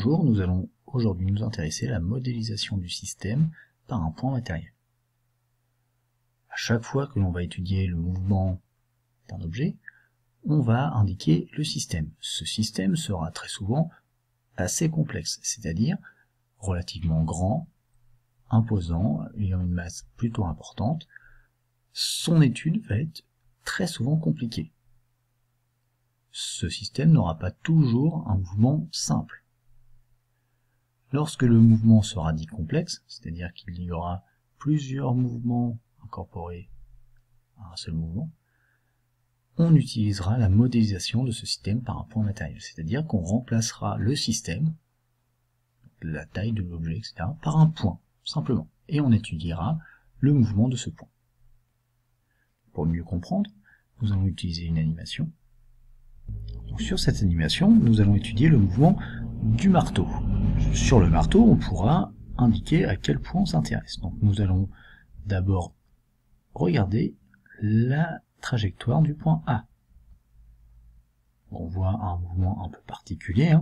Bonjour, nous allons aujourd'hui nous intéresser à la modélisation du système par un point matériel. À chaque fois que l'on va étudier le mouvement d'un objet, on va indiquer le système. Ce système sera très souvent assez complexe, c'est-à-dire relativement grand, imposant, ayant une masse plutôt importante. Son étude va être très souvent compliquée. Ce système n'aura pas toujours un mouvement simple. Lorsque le mouvement sera dit complexe, c'est-à-dire qu'il y aura plusieurs mouvements incorporés à un seul mouvement, on utilisera la modélisation de ce système par un point matériel, c'est-à-dire qu'on remplacera le système, la taille de l'objet, etc., par un point, simplement, et on étudiera le mouvement de ce point. Pour mieux comprendre, nous allons utiliser une animation. Donc, sur cette animation, nous allons étudier le mouvement du marteau. Sur le marteau, on pourra indiquer à quel point on s'intéresse. Donc nous allons d'abord regarder la trajectoire du point A. On voit un mouvement un peu particulier,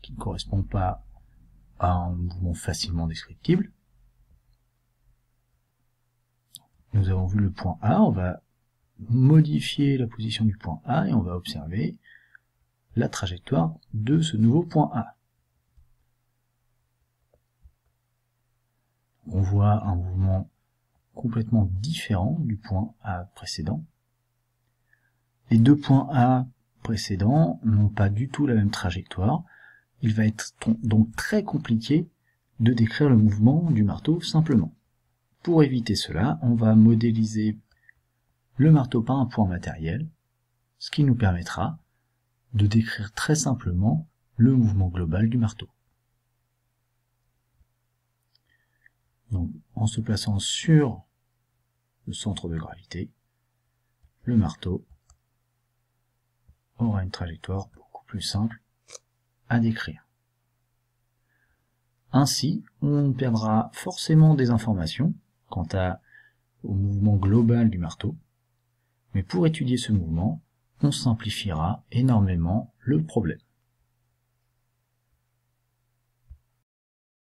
qui ne correspond pas à un mouvement facilement descriptible. Nous avons vu le point A, on va modifier la position du point A et on va observer la trajectoire de ce nouveau point A. On voit un mouvement complètement différent du point A précédent. Les deux points A précédents n'ont pas du tout la même trajectoire. Il va être donc très compliqué de décrire le mouvement du marteau simplement. Pour éviter cela, on va modéliser le marteau par un point matériel, ce qui nous permettra de décrire très simplement le mouvement global du marteau. Donc, en se plaçant sur le centre de gravité, le marteau aura une trajectoire beaucoup plus simple à décrire. Ainsi, on perdra forcément des informations quant au mouvement global du marteau, mais pour étudier ce mouvement, on simplifiera énormément le problème.